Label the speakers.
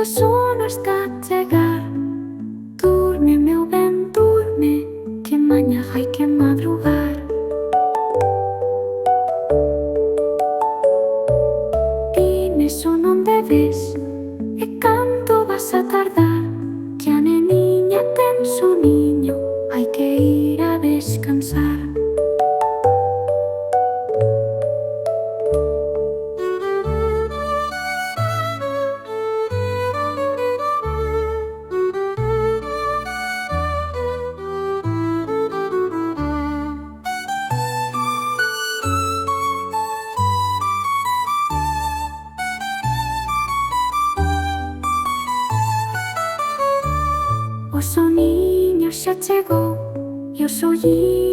Speaker 1: o sono hasta chegar. Durme, meu ben, durme, que mañá hai que madrugar. Vines ou non debes, e canto vas a tardar? Que a neniña ten soniño, hai que ir a descansar. O soniño xa chegou e o solliño